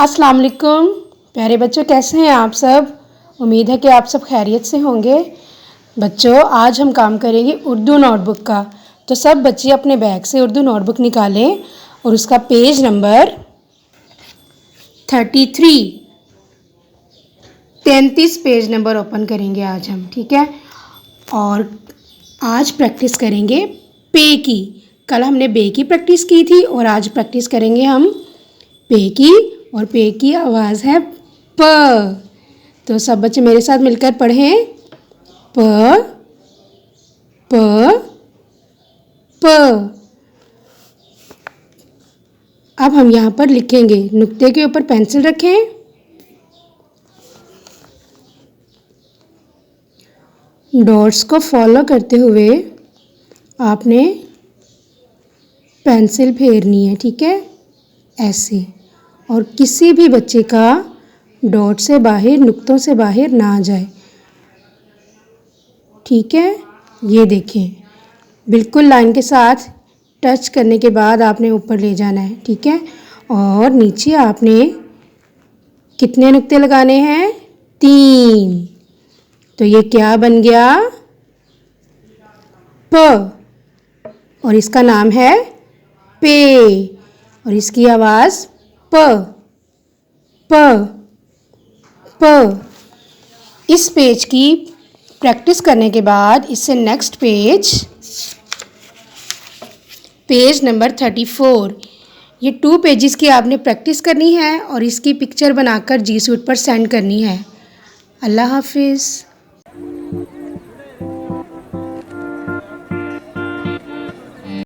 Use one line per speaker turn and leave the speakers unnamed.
अस्सलाम वालेकुम प्यारे बच्चों, कैसे हैं आप सब। उम्मीद है कि आप सब खैरियत से होंगे। बच्चों, आज हम काम करेंगे उर्दू नोटबुक का। तो सब बच्चे अपने बैग से उर्दू नोटबुक निकालें और उसका page number 33 page number open करेंगे आज हम, ठीक है। और आज प्रैक्टिस करेंगे पे की। कल हमने बे की प्रैक्टिस की थी और आज प्रैक्टिस करेंगे हम पे की। और पे की आवाज़ है प। तो सब बच्चे मेरे साथ मिलकर पढ़ें प प प। अब हम यहाँ पर लिखेंगे, नुक्ते के ऊपर पेंसिल रखें, डॉट्स को फॉलो करते हुए आपने पेंसिल फेरनी है, ठीक है, ऐसे। और किसी भी बच्चे का डॉट से बाहर, नुक्तों से बाहर ना जाए, ठीक है। ये देखें, बिल्कुल लाइन के साथ टच करने के बाद आपने ऊपर ले जाना है, ठीक है। और नीचे आपने कितने नुक्ते लगाने हैं? 3। तो ये क्या बन गया? प। और इसका नाम है पे। और इसकी आवाज़ प प प। इस पेज की प्रैक्टिस करने के बाद इससे नेक्स्ट पेज नंबर 34, ये 2 पेजेस की आपने प्रैक्टिस करनी है और इसकी पिक्चर बनाकर जी सूट पर सेंड करनी है। अल्लाह हाफिज़।